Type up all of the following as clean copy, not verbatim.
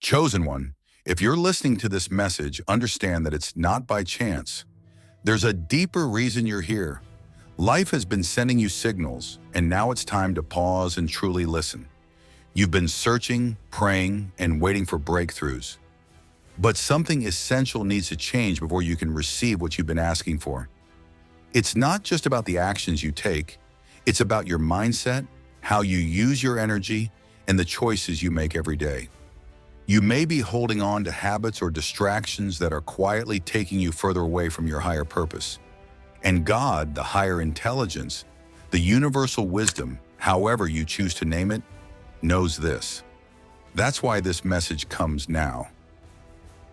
Chosen one, if you're listening to this message, understand that it's not by chance. There's a deeper reason you're here. Life has been sending you signals, and now it's time to pause and truly listen. You've been searching, praying, and waiting for breakthroughs. But something essential needs to change before you can receive what you've been asking for. It's not just about the actions you take, it's about your mindset, how you use your energy, and the choices you make every day. You may be holding on to habits or distractions that are quietly taking you further away from your higher purpose. And God, the higher intelligence, the universal wisdom, however you choose to name it, knows this. That's why this message comes now.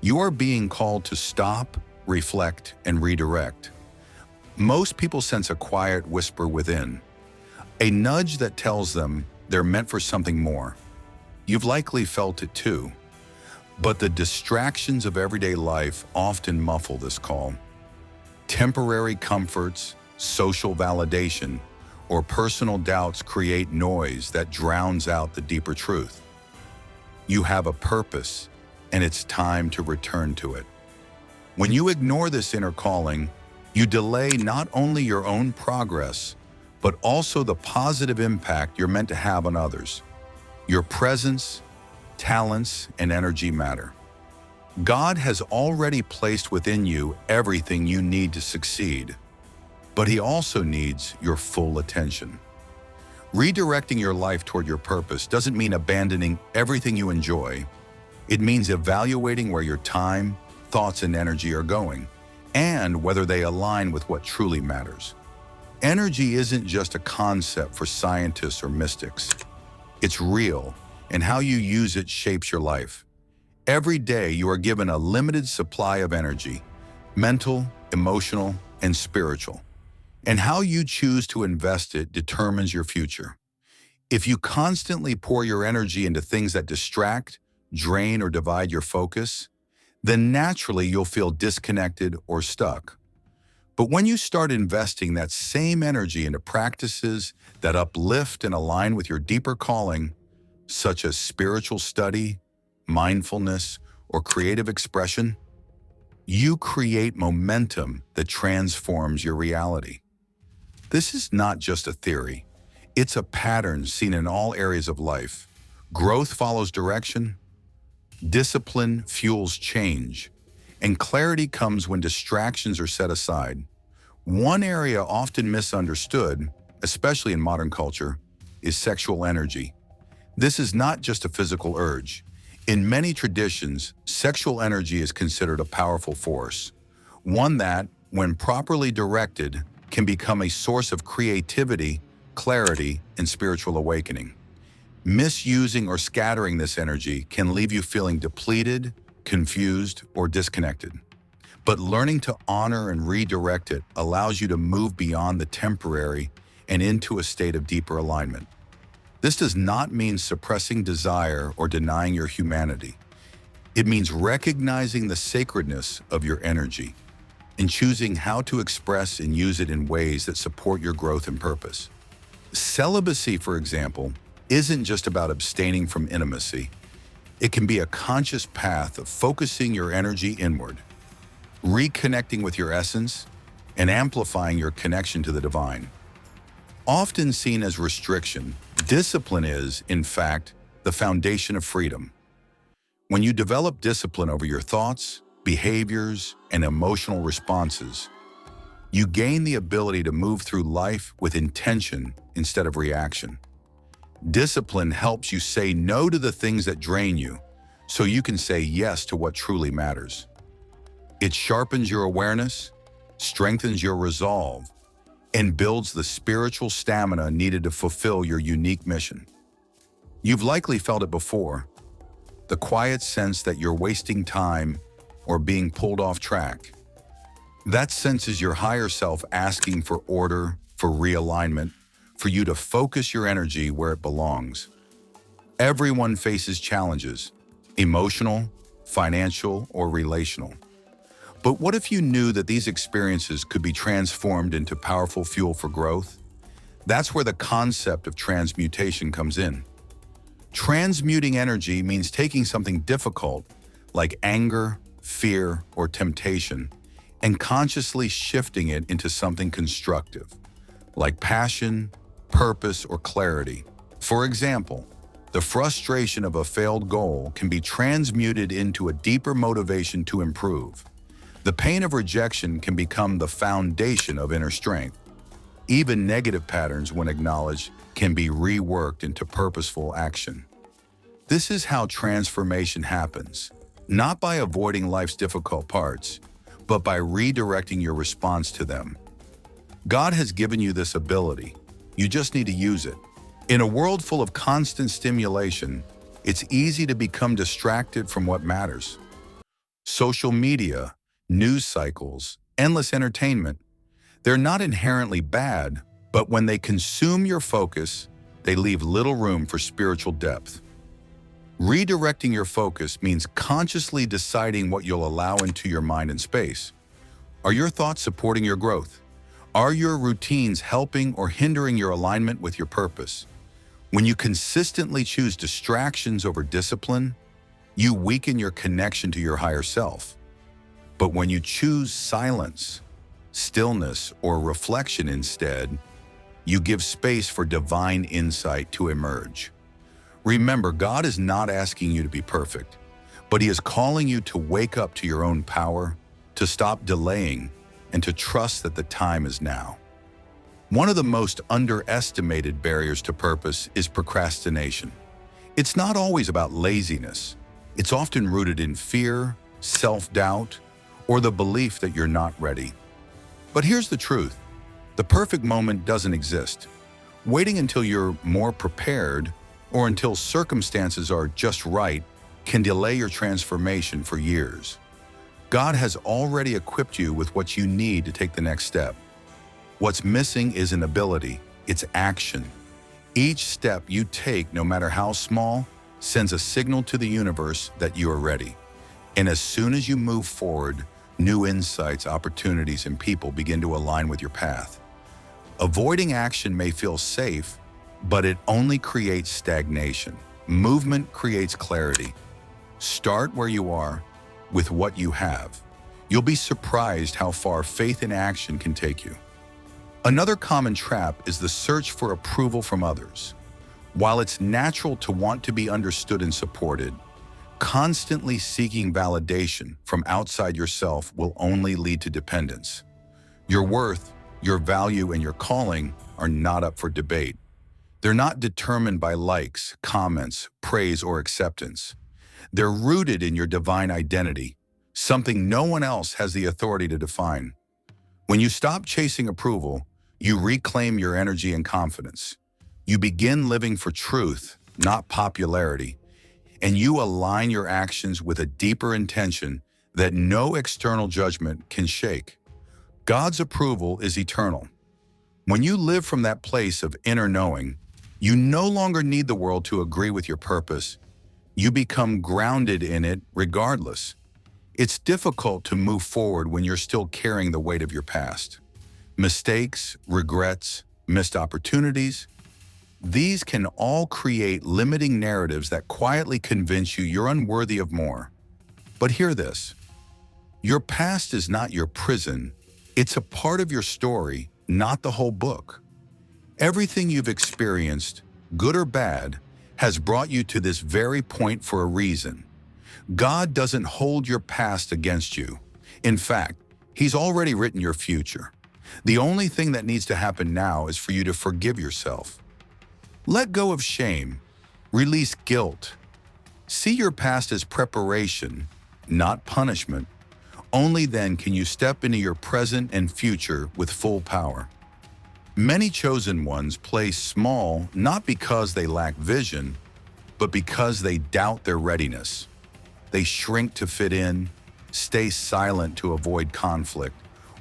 You are being called to stop, reflect, and redirect. Most people sense a quiet whisper within, a nudge that tells them they're meant for something more. You've likely felt it too. But the distractions of everyday life often muffle this call. Temporary comforts, social validation, or personal doubts create noise that drowns out the deeper truth. You have a purpose, and it's time to return to it. When you ignore this inner calling, you delay not only your own progress, but also the positive impact you're meant to have on others. Your presence, talents, and energy matter. God has already placed within you everything you need to succeed, but He also needs your full attention. Redirecting your life toward your purpose doesn't mean abandoning everything you enjoy. It means evaluating where your time, thoughts, and energy are going, and whether they align with what truly matters. Energy isn't just a concept for scientists or mystics. It's real, and how you use it shapes your life. Every day you are given a limited supply of energy, mental, emotional, and spiritual. And how you choose to invest it determines your future. If you constantly pour your energy into things that distract, drain, or divide your focus, then naturally you'll feel disconnected or stuck. But when you start investing that same energy into practices that uplift and align with your deeper calling, such as spiritual study, mindfulness, or creative expression, you create momentum that transforms your reality. This is not just a theory. It's a pattern seen in all areas of life. Growth follows direction, discipline fuels change, and clarity comes when distractions are set aside. One area often misunderstood, especially in modern culture, is sexual energy. This is not just a physical urge. In many traditions, sexual energy is considered a powerful force, one that, when properly directed, can become a source of creativity, clarity, and spiritual awakening. Misusing or scattering this energy can leave you feeling depleted, confused, or disconnected. But learning to honor and redirect it allows you to move beyond the temporary and into a state of deeper alignment. This does not mean suppressing desire or denying your humanity. It means recognizing the sacredness of your energy and choosing how to express and use it in ways that support your growth and purpose. Celibacy, for example, isn't just about abstaining from intimacy. It can be a conscious path of focusing your energy inward, reconnecting with your essence, and amplifying your connection to the divine. Often seen as restriction, discipline is, in fact, the foundation of freedom. When you develop discipline over your thoughts, behaviors, and emotional responses, you gain the ability to move through life with intention instead of reaction. Discipline helps you say no to the things that drain you, so you can say yes to what truly matters. It sharpens your awareness, strengthens your resolve, and builds the spiritual stamina needed to fulfill your unique mission. You've likely felt it before, the quiet sense that you're wasting time or being pulled off track. That sense is your higher self asking for order, for realignment, for you to focus your energy where it belongs. Everyone faces challenges, emotional, financial, or relational. But what if you knew that these experiences could be transformed into powerful fuel for growth? That's where the concept of transmutation comes in. Transmuting energy means taking something difficult, like anger, fear, or temptation, and consciously shifting it into something constructive, like passion, purpose, or clarity. For example, the frustration of a failed goal can be transmuted into a deeper motivation to improve. The pain of rejection can become the foundation of inner strength. Even negative patterns, when acknowledged, can be reworked into purposeful action. This is how transformation happens, not by avoiding life's difficult parts, but by redirecting your response to them. God has given you this ability. You just need to use it. In a world full of constant stimulation, it's easy to become distracted from what matters. Social media, news cycles, endless entertainment, they're not inherently bad, but when they consume your focus, they leave little room for spiritual depth. Redirecting your focus means consciously deciding what you'll allow into your mind and space. Are your thoughts supporting your growth? Are your routines helping or hindering your alignment with your purpose? When you consistently choose distractions over discipline, you weaken your connection to your higher self. But when you choose silence, stillness, or reflection instead, you give space for divine insight to emerge. Remember, God is not asking you to be perfect, but He is calling you to wake up to your own power, to stop delaying, and to trust that the time is now. One of the most underestimated barriers to purpose is procrastination. It's not always about laziness. It's often rooted in fear, self-doubt, or the belief that you're not ready. But here's the truth. The perfect moment doesn't exist. Waiting until you're more prepared or until circumstances are just right can delay your transformation for years. God has already equipped you with what you need to take the next step. What's missing isn't ability, it's action. Each step you take, no matter how small, sends a signal to the universe that you are ready. And as soon as you move forward, new insights, opportunities, and people begin to align with your path. Avoiding action may feel safe, but it only creates stagnation. Movement creates clarity. Start where you are, with what you have. You'll be surprised how far faith in action can take you. Another common trap is the search for approval from others. While it's natural to want to be understood and supported, constantly seeking validation from outside yourself will only lead to dependence. Your worth, your value, and your calling are not up for debate. They're not determined by likes, comments, praise, or acceptance. They're rooted in your divine identity, something no one else has the authority to define. When you stop chasing approval, you reclaim your energy and confidence. You begin living for truth, not popularity, and you align your actions with a deeper intention that no external judgment can shake. God's approval is eternal. When you live from that place of inner knowing, you no longer need the world to agree with your purpose. You become grounded in it regardless. It's difficult to move forward when you're still carrying the weight of your past. Mistakes, regrets, missed opportunities, these can all create limiting narratives that quietly convince you you're unworthy of more. But hear this. Your past is not your prison. It's a part of your story, not the whole book. Everything you've experienced, good or bad, has brought you to this very point for a reason. God doesn't hold your past against you. In fact, He's already written your future. The only thing that needs to happen now is for you to forgive yourself. Let go of shame. Release guilt. See your past as preparation, not punishment. Only then can you step into your present and future with full power. Many chosen ones play small not because they lack vision, but because they doubt their readiness. They shrink to fit in, stay silent to avoid conflict,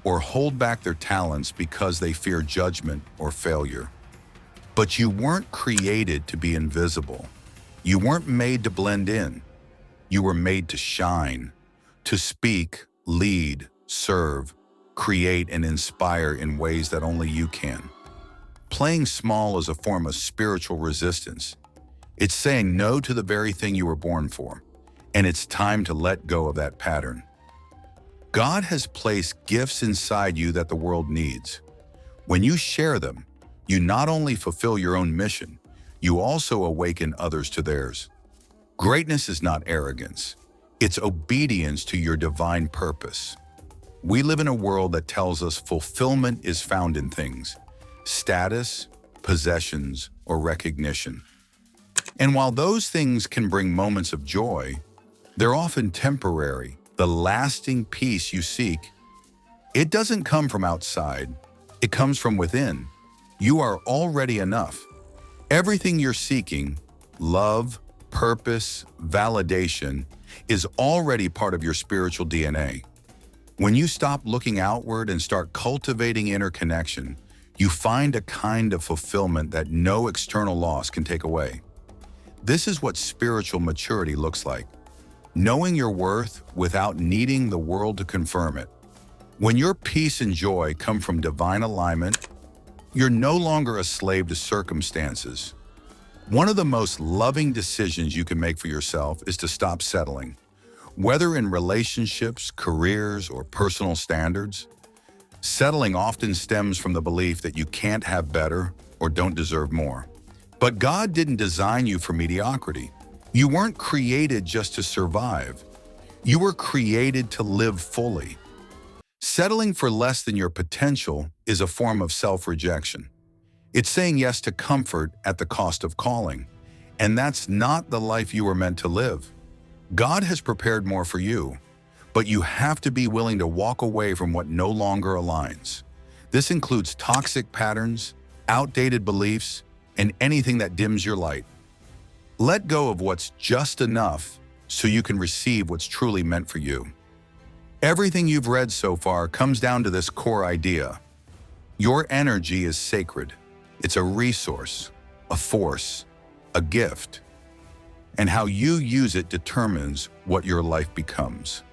or hold back their talents because they fear judgment or failure. But you weren't created to be invisible. You weren't made to blend in. You were made to shine, to speak, lead, serve, create, and inspire in ways that only you can. Playing small is a form of spiritual resistance. It's saying no to the very thing you were born for, and it's time to let go of that pattern. God has placed gifts inside you that the world needs. When you share them, you not only fulfill your own mission, you also awaken others to theirs. Greatness is not arrogance. It's obedience to your divine purpose. We live in a world that tells us fulfillment is found in things, status, possessions, or recognition. And while those things can bring moments of joy, they're often temporary. The lasting peace you seek, it doesn't come from outside. It comes from within. You are already enough. Everything you're seeking, love, purpose, validation, is already part of your spiritual DNA. When you stop looking outward and start cultivating inner connection, you find a kind of fulfillment that no external loss can take away. This is what spiritual maturity looks like. Knowing your worth without needing the world to confirm it. When your peace and joy come from divine alignment, you're no longer a slave to circumstances. One of the most loving decisions you can make for yourself is to stop settling. Whether in relationships, careers, or personal standards, settling often stems from the belief that you can't have better or don't deserve more. But God didn't design you for mediocrity. You weren't created just to survive. You were created to live fully. Settling for less than your potential is a form of self-rejection. It's saying yes to comfort at the cost of calling. And that's not the life you were meant to live. God has prepared more for you, but you have to be willing to walk away from what no longer aligns. This includes toxic patterns, outdated beliefs, and anything that dims your light. Let go of what's just enough so you can receive what's truly meant for you. Everything you've read so far comes down to this core idea. Your energy is sacred. It's a resource, a force, a gift. And how you use it determines what your life becomes.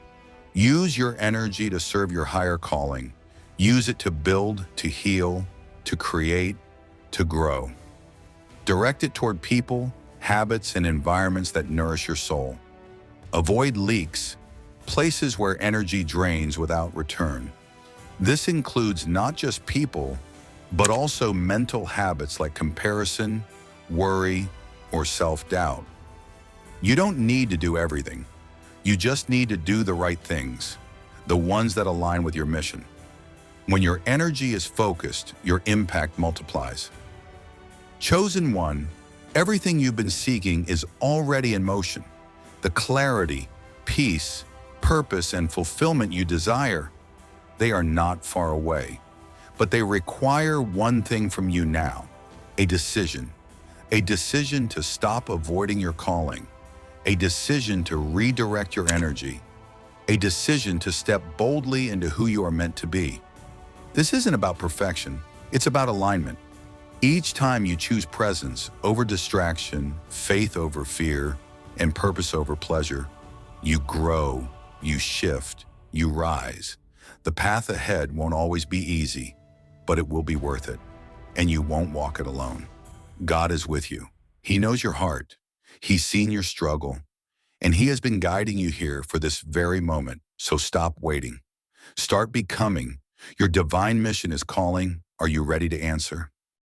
Use your energy to serve your higher calling. Use it to build, to heal, to create, to grow. Direct it toward people, habits, and environments that nourish your soul. Avoid leaks, places where energy drains without return. This includes not just people, but also mental habits like comparison, worry, or self-doubt. You don't need to do everything. You just need to do the right things, the ones that align with your mission. When your energy is focused, your impact multiplies. Chosen one, everything you've been seeking is already in motion. The clarity, peace, purpose, and fulfillment you desire, they are not far away. But they require one thing from you now, a decision. A decision to stop avoiding your calling. A decision to redirect your energy. A decision to step boldly into who you are meant to be. This isn't about perfection, it's about alignment. Each time you choose presence over distraction, faith over fear, and purpose over pleasure, you grow, you shift, you rise. The path ahead won't always be easy, but it will be worth it, and you won't walk it alone. God is with you. He knows your heart. He's seen your struggle, and He has been guiding you here for this very moment, so stop waiting. Start becoming. Your divine mission is calling. Are you ready to answer?